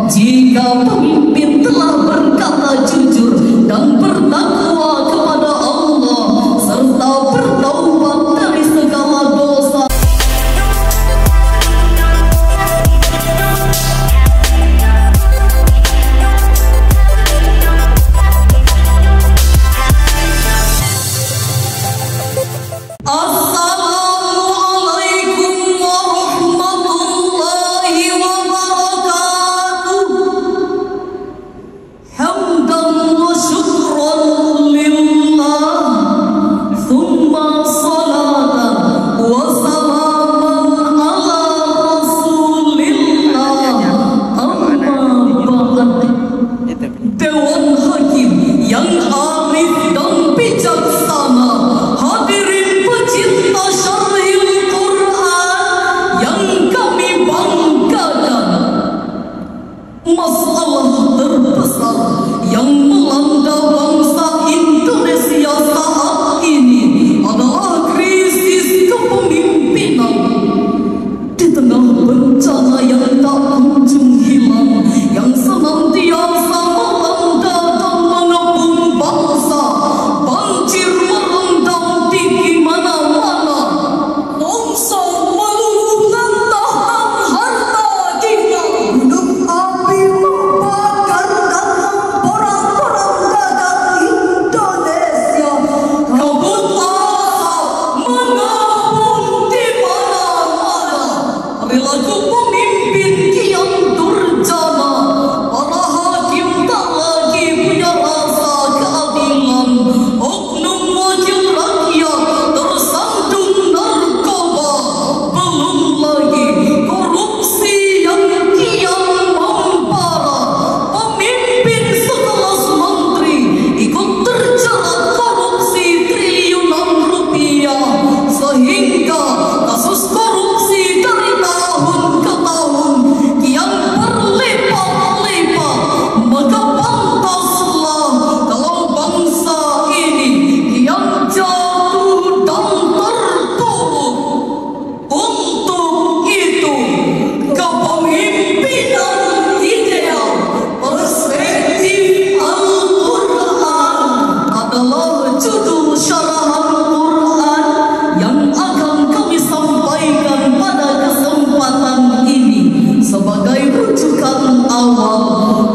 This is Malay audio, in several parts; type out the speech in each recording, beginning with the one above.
Jika pemimpin telah berkata jujur dan bertakwa kepada Allah serta bertaubat dari segala dosa. Masalah terbesar yang melanda bangsa Indonesia saat ini adalah krisis kepemimpinan. Di tengah bencana yang tak kunjung hilang, yang senantiasa melanda dan mengepung bangsa, banjir merendam di mana-mana, longsor meluluhkan tahan harta kita, gunung api membakar dan memporak-porak dagang Indonesia, kabut asap mengepung di mana-mana. Perilaku pemimpin kian durjana, para hakim tak lagi punya rasa keadilan, oknum wakil rakyat tersandung narkoba, belum lagi korupsi yang kian membara. Pemimpin sekelas menteri ikut terjerat korupsi triliunan rupiah, sehingga kasus korupsi dari tahun ke tahun kian berlipat-lipat. Maka pantaslah kalau bangsa ini kian jatuh dan terpuruk. Untuk itu, kepemimpinan ideal perspektif Al-Quran adalah judul syarahan Quran yang akan kami sampaikan pada kesempatan ini sebagai rujukan awal.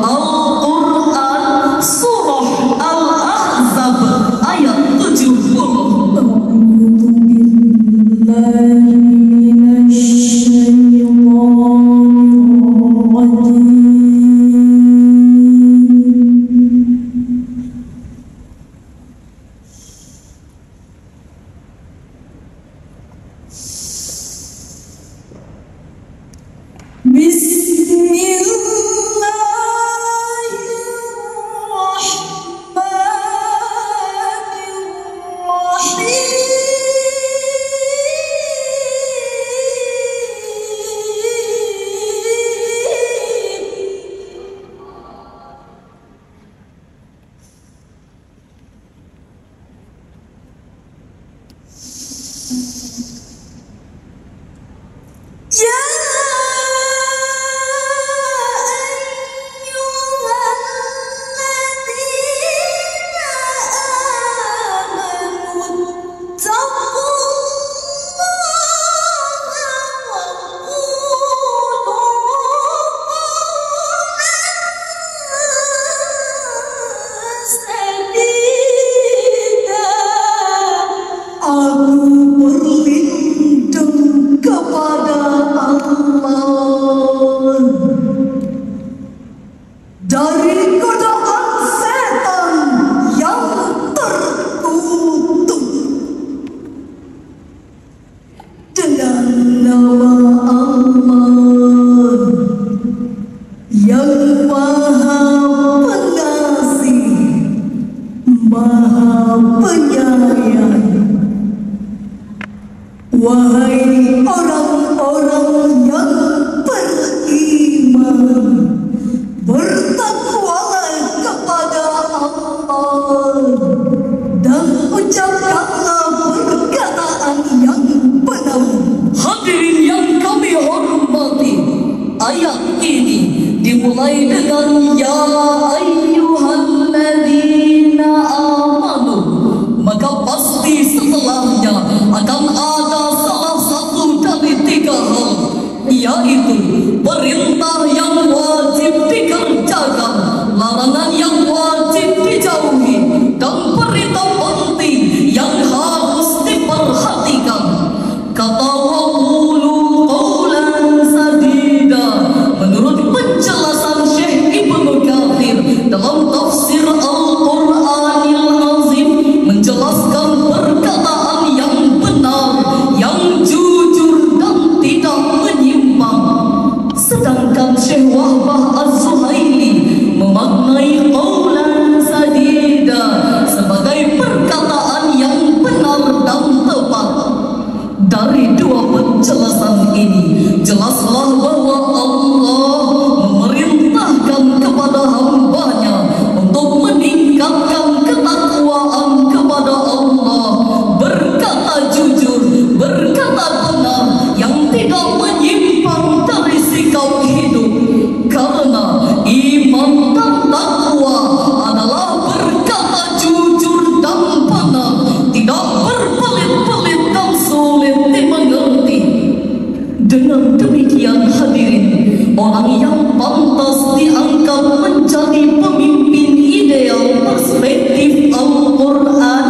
Al-Quran surah Al-Ahzab ayat 70. Wahai orang-orang yang beriman, bertakwalah kepada Allah dan ucapkanlah perkataan yang benar. Hadirin yang kami hormati, ayat ini dimulai Mulai dengan ya ayyuhalladzina amanu, maka pasti setelahnya akan ada salah satu dari tiga hal, yaitu perintah yang wajib dikerjakan, larangan yang wajib dijauhi, dan berita penting yang harus diperhatikan. Kata waqulu qawlan sadida, menurut penjelasan Syekh Ibnu Katsir dalam tafsir Al-Qur'anil Azim, menjelaskan perkataan yang benar, yang jujur dan tidak menyimpang. Sedangkan Syekh Wahbah Az-Zuhaili memaknai qawlan sadida sebagai perkataan yang benar dan tepat. Dari dua penjelasan ini, jelaslah bahwa Allah memerintahkan kepada hambanya untuk meningkatkan ketakwaan kepada Allah, berkata jujur, berkata benar, yang tidak menyimpang dari sikap hidup. Karena iman dan takwa adalah berkata jujur dan benar, tidak berbelit-belit dan sulit dimengerti. Dengan demikian hadirin, orang yang pantas diangkat menjadi pemimpin ideal perspektif Al-Quran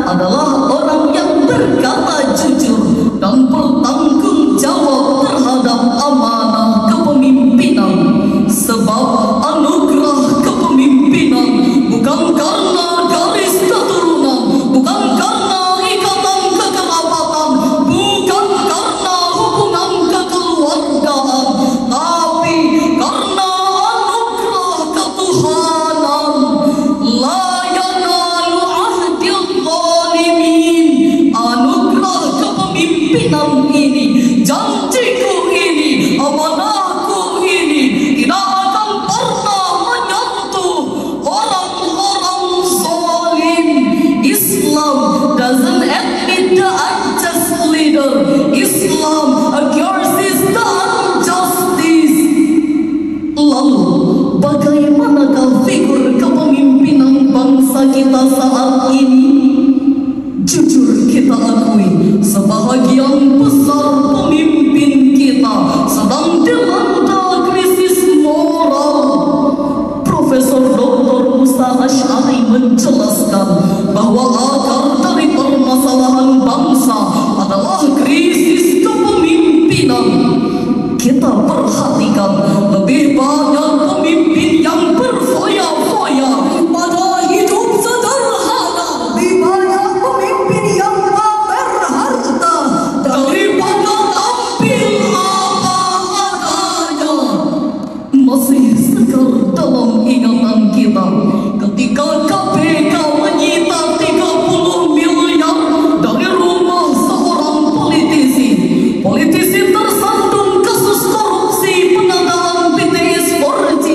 adalah orang yang berkata jujur dan bertanggung jawab terhadap amanah kepemimpinan. Sebab anugerah kepemimpinan bukan karena garis keturunan, bukan karena ikatan kekerabatan, bukan karena hubungan kekeluargaan, tapi karena anugerah ketuhanan. La yanalu ahdil zalimin. Anugerah kepemimpinan ini, janjiku ini, amanahku ini tidak akan pernah menyentuh orang-orang zalim. Islam doesn't admit the unjust leader. Islam against the injustice. Lalu, bagaimanakah figur kepemimpinan bangsa kita saat ini? Jujur kita akui, sebahagian besar pemimpin kita sedang dilanda krisis moral. Profesor Dr. Musa Asy'ari menjelaskan bahwa akar dari permasalahan bangsa adalah krisis kepemimpinan. Kita perhatikan lebih banyak pemimpin yang berfoya-foya pada hidup sederhana, lebih banyak pemimpin yang pamer harta daripada tampil apa adanya. Masih segar dalam ingatan kita ketika KPK menyita 30 miliar dari rumah seorang politisi. Politisi tersandung kasus korupsi pengadaan BTS 4G.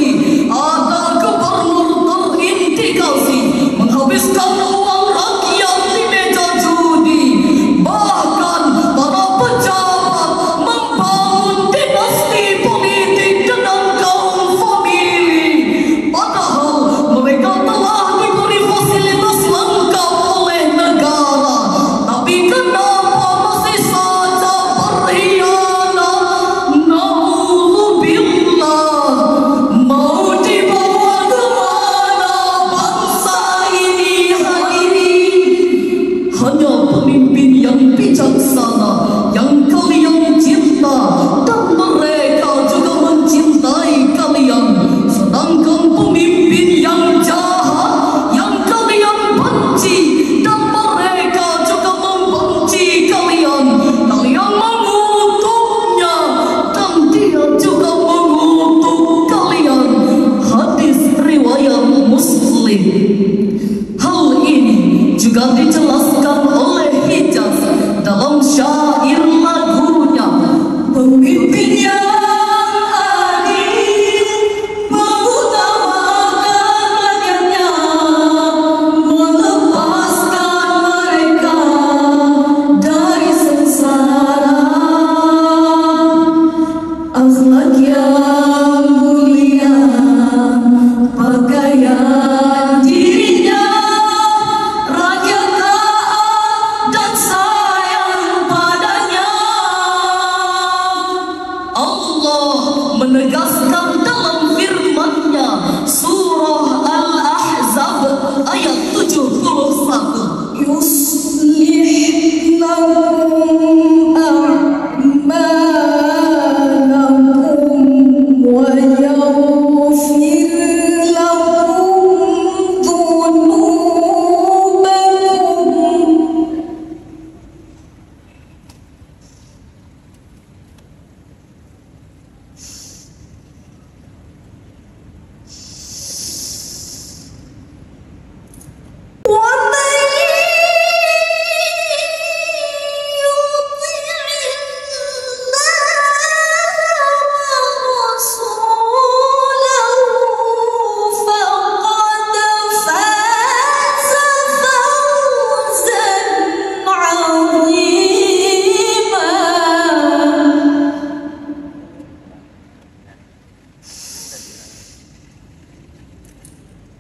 Ada gubernur terindikasi menghabiskan uang rakyat di meja judi. Bahkan para pejabat membangun dinasti politik dengan kaum famili. Padahal mereka telah diberi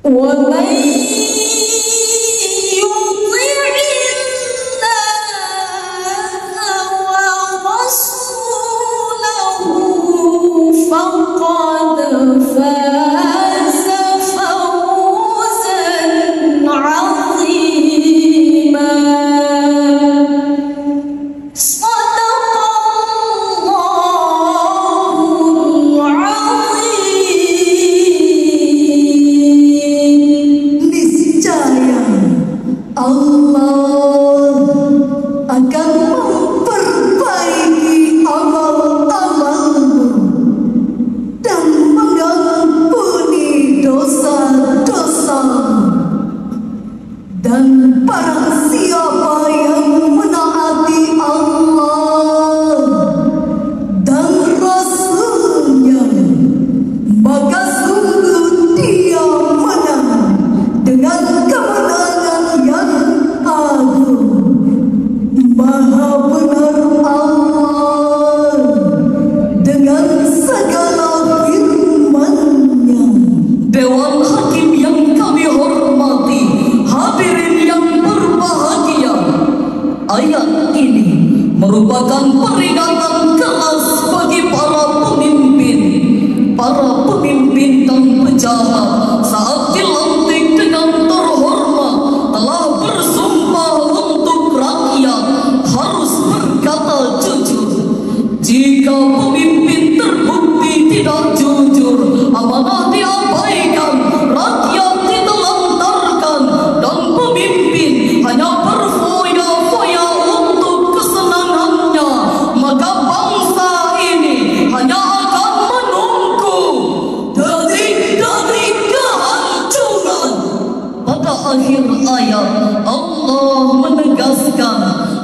ومن merupakan peringatan keras bagi para pemimpin dan pejabat saat dilantik dengan terhormat telah bersumpah untuk rakyat harus berkata jujur. Jika pemimpin terbukti tidak jujur, amanah diabaikan, rakyat ditelantarkan, dan pemimpin hanya berfoya-foya untuk kesenangannya, maka bangsa ini hanya akan menunggu detik-detik kehancuran. Pada akhir ayat Allah menegaskan,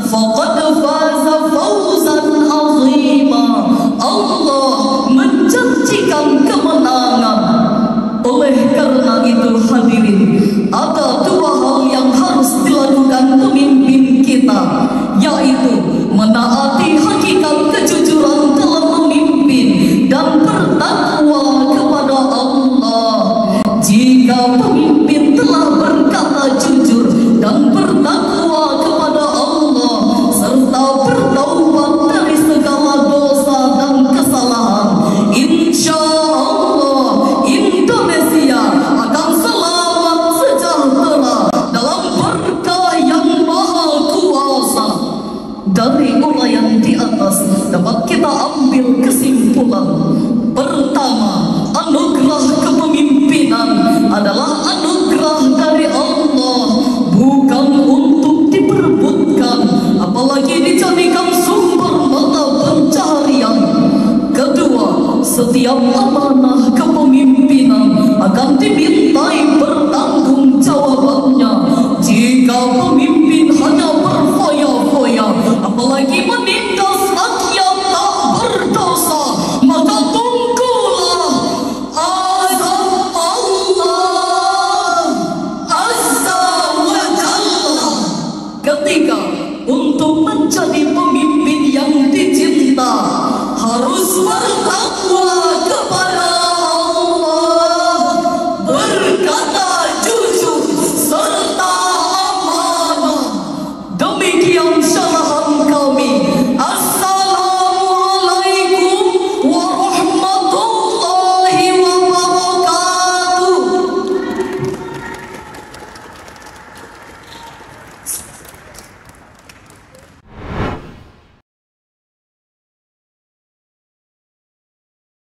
faqad faza fawzan azima. Allah menjanjikan kemenangan. Oleh karena itu hadirin, ada dua hal yang harus dilakukan pemimpin kita, yaitu menaati hakikat kejujuran dalam memimpin dan bertakwa kepada Allah. Jika pemimpin telah berkata jujur dan bertakwa kepada Allah serta bertaubat dari segala dosa dan kesalahan, insya Allah Indonesia akan selamat sejahtera dalam berkah yang maha kuasa. Dari uraian di atas dapat kita ambil kesimpulan. Pertama, anugerah kepemimpinan adalah anugerah dari Allah, bukan untuk diperebutkan, apalagi dijadikan sumber mata pencaharian. Kedua, setiap amanah kepemimpinan akan dimintai bertanggung jawabannya. Jika pemimpin hanya berfoya-foya, apalagi menindas rakyat tak berdosa, maka tunggulah azab Allah Azza wa Jalla. Ketiga, untuk menjadi pemimpin yang dicinta harus